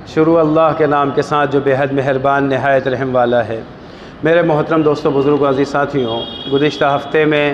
شروع اللہ کے نام کے ساتھ جو بے حد مہربان نہایت رحم والا ہے۔ میرے محترم دوستوں، بزرگوں، عزیز ساتھیوں، گزشتہ ہفتے میں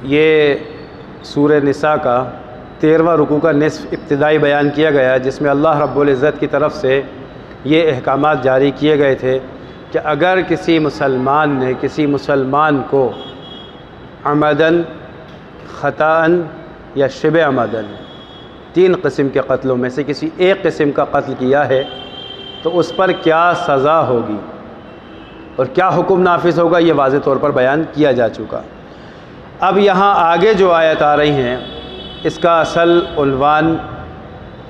یہ سورہ نساء کا 13واں رکوع کا نصف ابتدائی بیان کیا گیا، جس میں اللہ رب العزت کی طرف سے یہ احکامات جاری کیے گئے تھے کہ اگر کسی مسلمان نے کسی مسلمان کو عمدن، خطاً یا شبہ عمدن 3 قسم کے قتلوں میں سے کسی ایک قسم کا قتل کیا ہے تو اس پر کیا سزا ہوگی اور کیا حکم نافذ ہوگا، یہ واضح طور پر بیان کیا جا چکا۔ اب یہاں آگے جو آیت آ رہی ہیں اس کا اصل عنوان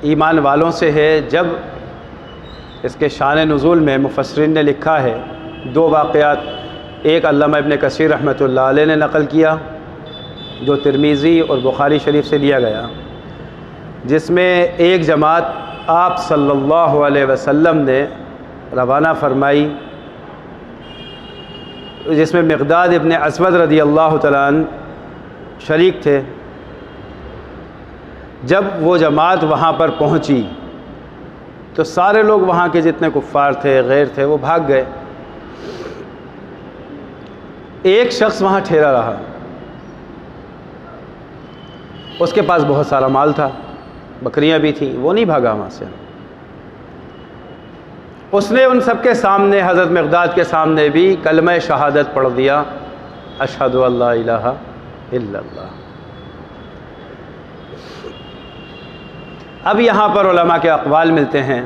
ایمان والوں سے ہے۔ جب اس کے شان نزول میں مفسرین نے لکھا ہے 2 واقعات، ایک علامہ ابن کثیر رحمۃ اللہ علیہ نے نقل کیا جو ترمذی اور بخاری شریف سے لیا گیا، جس میں ایک جماعت آپ صلی اللہ علیہ وسلم نے روانہ فرمائی، جس میں مقداد ابن اسود رضی اللہ تعالیٰ عنہ شریک تھے۔ جب وہ جماعت وہاں پر پہنچی تو سارے لوگ وہاں کے جتنے کفار تھے، غیر تھے، وہ بھاگ گئے۔ ایک شخص وہاں ٹھہرا رہا، اس کے پاس بہت سارا مال تھا، بکریاں بھی تھیں، وہ نہیں بھاگا وہاں سے۔ اس نے ان سب کے سامنے، حضرت مقداد کے سامنے بھی کلمہ شہادت پڑھ دیا، اشہد ان لا الہ الا اللہ۔ اب یہاں پر علماء کے اقوال ملتے ہیں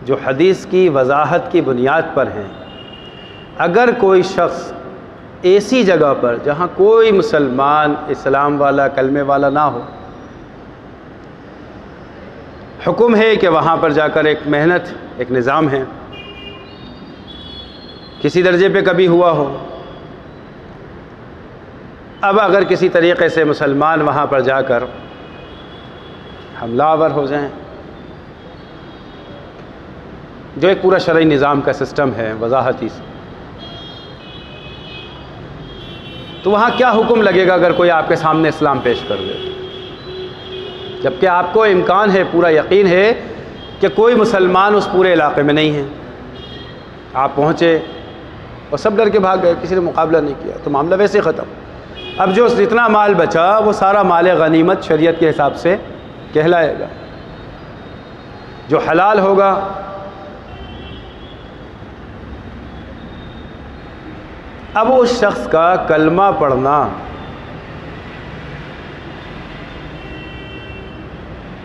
جو حدیث کی وضاحت کی بنیاد پر ہیں۔ اگر کوئی شخص ایسی جگہ پر جہاں کوئی مسلمان اسلام والا، کلمے والا نہ ہو، حکم ہے کہ وہاں پر جا کر ایک محنت، ایک نظام ہے، کسی درجے پہ کبھی ہوا ہو، اب اگر کسی طریقے سے مسلمان وہاں پر جا کر حملہ آور ہو جائیں، جو ایک پورا شرعی نظام کا سسٹم ہے وضاحتی سے، تو وہاں کیا حکم لگے گا اگر کوئی آپ کے سامنے اسلام پیش کر دے؟ جبکہ آپ کو امکان ہے، پورا یقین ہے کہ کوئی مسلمان اس پورے علاقے میں نہیں ہے، آپ پہنچے اور سب ڈر کے بھاگ گئے، کسی نے مقابلہ نہیں کیا، تو معاملہ ویسے ختم۔ اب جو جتنا مال بچا وہ سارا مال غنیمت شریعت کے حساب سے کہلائے گا، جو حلال ہوگا۔ اب اس شخص کا کلمہ پڑھنا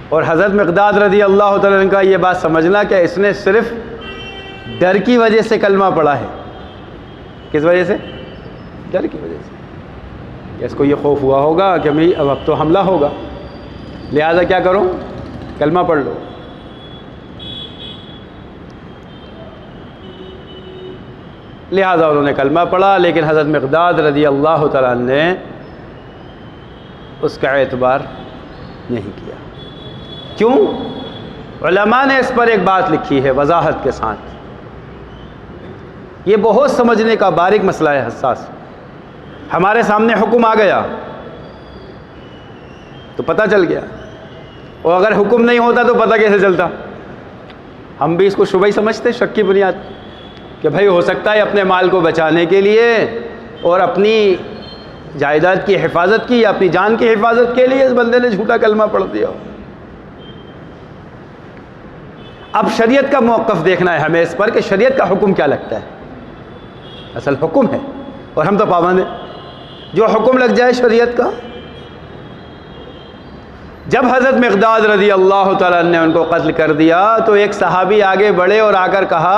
اور حضرت مقداد رضی اللہ تعالیٰ عنہ کا یہ بات سمجھنا کہ اس نے صرف ڈر کی وجہ سے کلمہ پڑھا ہے۔ کس وجہ سے؟ ڈر کی وجہ سے، کہ اس کو یہ خوف ہوا ہوگا کہ اب تو حملہ ہوگا، لہذا کیا کرو، کلمہ پڑھ لو۔ لہذا انہوں نے کلمہ پڑھا، لیکن حضرت مقداد رضی اللہ تعالیٰ عنہ نے اس کا اعتبار نہیں کیا۔ کیوں؟ علماء نے اس پر ایک بات لکھی ہے وضاحت کے ساتھ، یہ بہت سمجھنے کا باریک مسئلہ ہے، حساس۔ ہمارے سامنے حکم آ گیا تو پتہ چل گیا، اور اگر حکم نہیں ہوتا تو پتہ کیسے چلتا؟ ہم بھی اس کو شبہ ہی سمجھتے، شک کی بنیاد، کہ بھائی ہو سکتا ہے اپنے مال کو بچانے کے لیے اور اپنی جائیداد کی حفاظت کی یا اپنی جان کی حفاظت کے لیے اس بندے نے جھوٹا کلمہ پڑھ دیا۔ اب شریعت کا موقف دیکھنا ہے ہمیں اس پر کہ شریعت کا حکم کیا لگتا ہے۔ اصل حکم ہے اور ہم تو پابند ہیں، جو حکم لگ جائے شریعت کا۔ جب حضرت مقداد رضی اللہ تعالیٰ عنہ نے ان کو قتل کر دیا تو ایک صحابی آگے بڑھے اور آ کر کہا،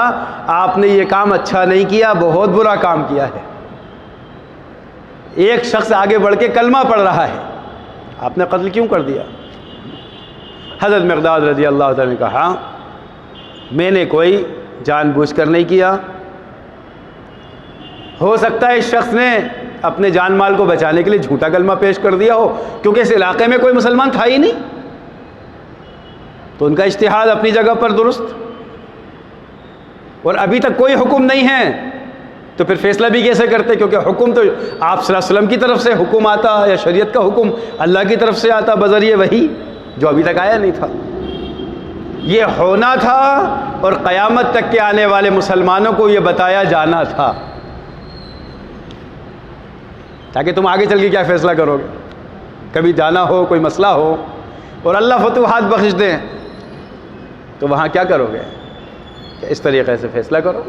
آپ نے یہ کام اچھا نہیں کیا، بہت برا کام کیا ہے۔ ایک شخص آگے بڑھ کے کلمہ پڑھ رہا ہے، آپ نے قتل کیوں کر دیا؟ حضرت مقداد رضی اللہ تعالیٰ نے کہا، میں نے کوئی جان بوجھ کر نہیں کیا، ہو سکتا ہے اس شخص نے اپنے جان مال کو بچانے کے لیے جھوٹا کلمہ پیش کر دیا ہو، کیونکہ اس علاقے میں کوئی مسلمان تھا ہی نہیں، تو ان کا اجتہاد اپنی جگہ پر درست، اور ابھی تک کوئی حکم نہیں ہے تو پھر فیصلہ بھی کیسے کرتے؟ کیونکہ حکم تو آپ صلی اللہ علیہ وسلم کی طرف سے حکم آتا، یا شریعت کا حکم اللہ کی طرف سے آتا بذریعہ وحی، جو ابھی تک آیا نہیں تھا۔ یہ ہونا تھا اور قیامت تک کے آنے والے مسلمانوں کو یہ بتایا جانا تھا، تاکہ تم آگے چل کے کیا فیصلہ کرو گے. کبھی جانا ہو، کوئی مسئلہ ہو اور اللہ فتوحات بخش دیں تو وہاں کیا کرو گے؟ کہ اس طریقے سے فیصلہ کرو.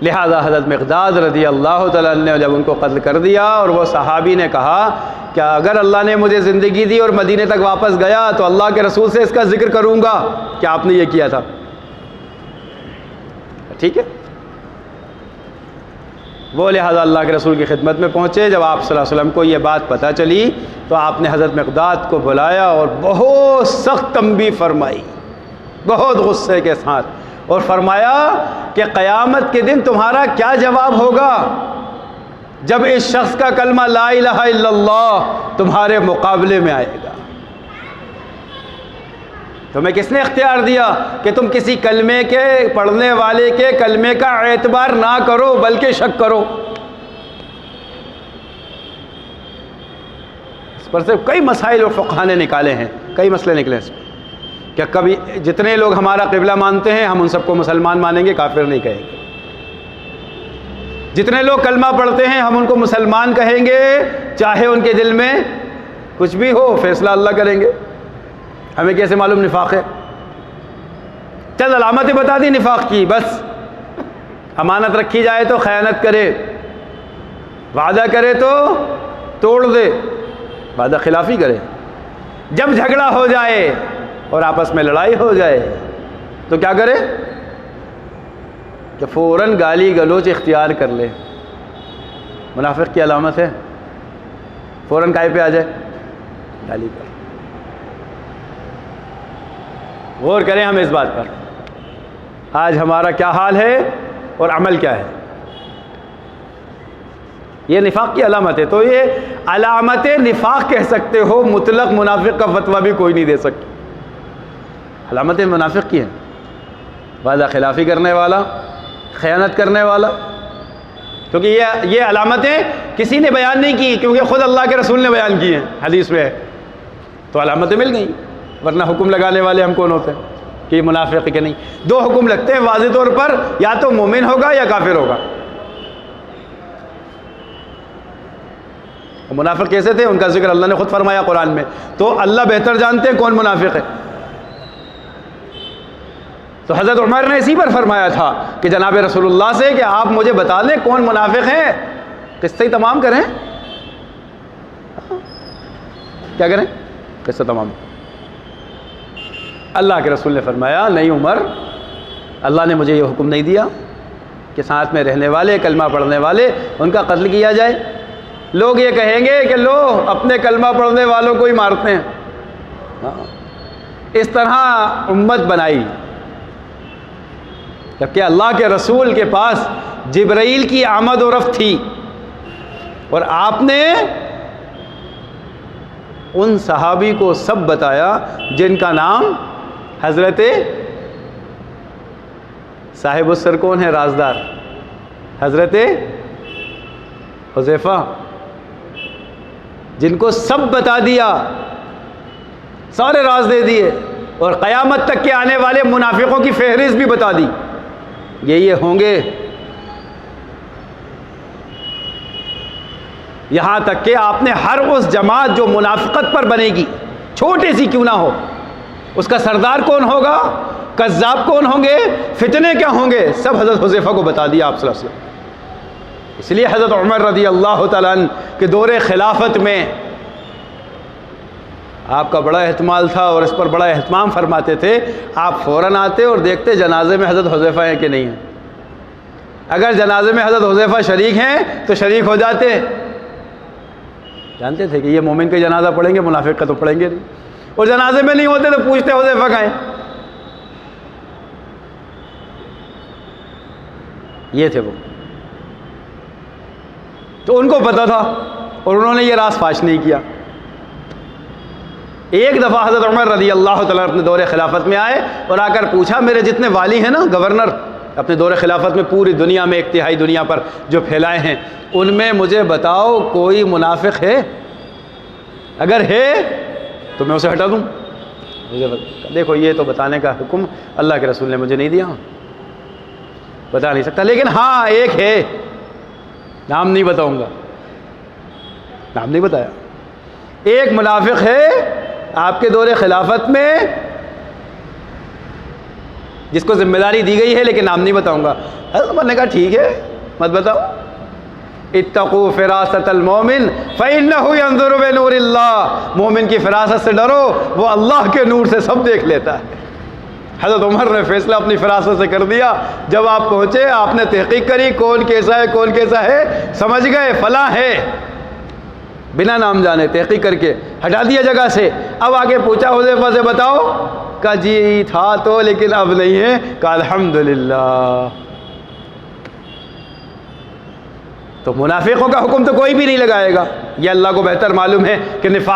لہذا حضرت مقداد رضی اللہ تعالیٰ عنہ نے جب ان کو قتل کر دیا اور وہ صحابی نے کہا کہ اگر اللہ نے مجھے زندگی دی اور مدینے تک واپس گیا تو اللہ کے رسول سے اس کا ذکر کروں گا کہ آپ نے یہ کیا تھا. ٹھیک ہے. وہ لہذا اللہ کے رسول کی خدمت میں پہنچے. جب آپ صلی اللہ علیہ وسلم کو یہ بات پتہ چلی تو آپ نے حضرت مقداد کو بلایا اور بہت سخت تنبیہ فرمائی، بہت غصے کے ساتھ، اور فرمایا کہ قیامت کے دن تمہارا کیا جواب ہوگا جب اس شخص کا کلمہ لا الہ الا اللہ تمہارے مقابلے میں آئے گا. تمہیں کس نے اختیار دیا کہ تم کسی کلمے کے پڑھنے والے کے کلمے کا اعتبار نہ کرو بلکہ شک کرو؟ اس پر سے کئی مسائل اور فقہ نے نکالے ہیں، کئی مسئلے نکلے اس پر کہ کبھی جتنے لوگ ہمارا قبلہ مانتے ہیں ہم ان سب کو مسلمان مانیں گے، کافر نہیں کہیں گے. جتنے لوگ کلمہ پڑھتے ہیں ہم ان کو مسلمان کہیں گے، چاہے ان کے دل میں کچھ بھی ہو، فیصلہ اللہ کریں گے. ہمیں کیسے معلوم نفاق ہے؟ چند علامتیں بتا دی نفاق کی، بس امانت رکھی جائے تو خیانت کرے، وعدہ کرے تو توڑ دے، وعدہ خلافی کرے، جب جھگڑا ہو جائے اور آپس میں لڑائی ہو جائے تو کیا کرے کہ فوراً گالی گلوچ اختیار کر لے. منافق کی علامت ہے، فوراً کائے پہ آ جائے، گالی پر. غور کریں ہم اس بات پر، آج ہمارا کیا حال ہے اور عمل کیا ہے. یہ نفاق کی علامت ہے. تو یہ علامت نفاق کہہ سکتے ہو، مطلق منافق کا فتویٰ بھی کوئی نہیں دے سکتا. علامتیں منافق کی ہیں، وعدہ خلافی کرنے والا، خیانت کرنے والا. کیونکہ یہ علامتیں کسی نے بیان نہیں کی، کیونکہ خود اللہ کے رسول نے بیان کی ہیں، حدیث میں ہے، تو علامتیں مل گئیں. ورنہ حکم لگانے والے ہم کون ہوتے ہیں کہ یہ منافق کہ نہیں؟ دو حکم لگتے ہیں واضح طور پر، یا تو مومن ہوگا یا کافر ہوگا. منافق کیسے تھے؟ ان کا ذکر اللہ نے خود فرمایا قرآن میں. تو اللہ بہتر جانتے ہیں کون منافق ہے. تو حضرت عمر نے اسی پر فرمایا تھا کہ جناب رسول اللہ سے کہ آپ مجھے بتا دیں کون منافق ہیں، قصے تمام کریں. کیا کریں؟ قصہ تمام. اللہ کے رسول نے فرمایا نہیں عمر، اللہ نے مجھے یہ حکم نہیں دیا کہ ساتھ میں رہنے والے کلمہ پڑھنے والے ان کا قتل کیا جائے. لوگ یہ کہیں گے کہ لو اپنے کلمہ پڑھنے والوں کو ہی مارتے ہیں. اس طرح امت بنائی، جبکہ اللہ کے رسول کے پاس جبرائیل کی آمد و رفت تھی اور آپ نے ان صحابی کو سب بتایا جن کا نام حضرت صاحب السر کون ہے، رازدار حضرت حذیفہ، جن کو سب بتا دیا، سارے راز دے دیے اور قیامت تک کے آنے والے منافقوں کی فہرست بھی بتا دی. یہ ہوں گے. یہاں تک کہ آپ نے ہر اس جماعت جو منافقت پر بنے گی، چھوٹی سی کیوں نہ ہو، اس کا سردار کون ہوگا، کذاب کون ہوں گے، فتنے کیا ہوں گے، سب حضرت حذیفہ کو بتا دیا آپ صلی اللہ علیہ وسلم. اس لیے حضرت عمر رضی اللہ تعالیٰ عنہ کے دور خلافت میں آپ کا بڑا اہتمام تھا اور اس پر بڑا اہتمام فرماتے تھے. آپ فوراً آتے اور دیکھتے جنازے میں حضرت حذیفہ ہیں کہ نہیں ہیں. اگر جنازے میں حضرت حذیفہ شریک ہیں تو شریک ہو جاتے. جانتے تھے کہ یہ مومن کا جنازہ پڑھیں گے، منافق کا تو پڑھیں گے نہیں. اور جنازے میں نہیں ہوتے تو پوچھتے حذیفہ کہاں ہیں. یہ تھے وہ. تو ان کو پتہ تھا اور انہوں نے یہ راز فاش نہیں کیا. ایک دفعہ حضرت عمر رضی اللہ تعالیٰ اپنے دور خلافت میں آئے اور آ کر پوچھا میرے جتنے والی ہیں نا، گورنر اپنے دور خلافت میں پوری دنیا میں، ایک تہائی دنیا پر جو پھیلائے ہیں، ان میں مجھے بتاؤ کوئی منافق ہے؟ اگر ہے تو میں اسے ہٹا دوں. دیکھو یہ تو بتانے کا حکم اللہ کے رسول نے مجھے نہیں دیا، بتا نہیں سکتا، لیکن ہاں ایک ہے، نام نہیں بتاؤں گا، نام نہیں بتایا، ایک منافق ہے آپ کے دور خلافت میں جس کو ذمہ داری دی گئی ہے، لیکن نام نہیں بتاؤں گا۔ حضرت عمر نے کہا ٹھیک ہے مت بتاؤ، اتقوا فراست المومن فإنہ ينظر بنور اللہ، مومن کی فراست سے ڈرو، وہ اللہ کے نور سے سب دیکھ لیتا ہے۔ حضرت عمر نے فیصلہ اپنی فراست سے کر دیا، جب آپ پہنچے آپ نے تحقیق کری کون کیسا ہے کون کیسا ہے، سمجھ گئے فلاں ہے، بنا نام جانے تحقیق کر کے ہٹا دیا جگہ سے۔ اب آگے پوچھا حذیفہ سے بتاؤ، کہا جی تھا تو لیکن اب نہیں ہے، کہا الحمدللہ۔ تو منافقوں کا حکم تو کوئی بھی نہیں لگائے گا، یہ اللہ کو بہتر معلوم ہے کہ نفاق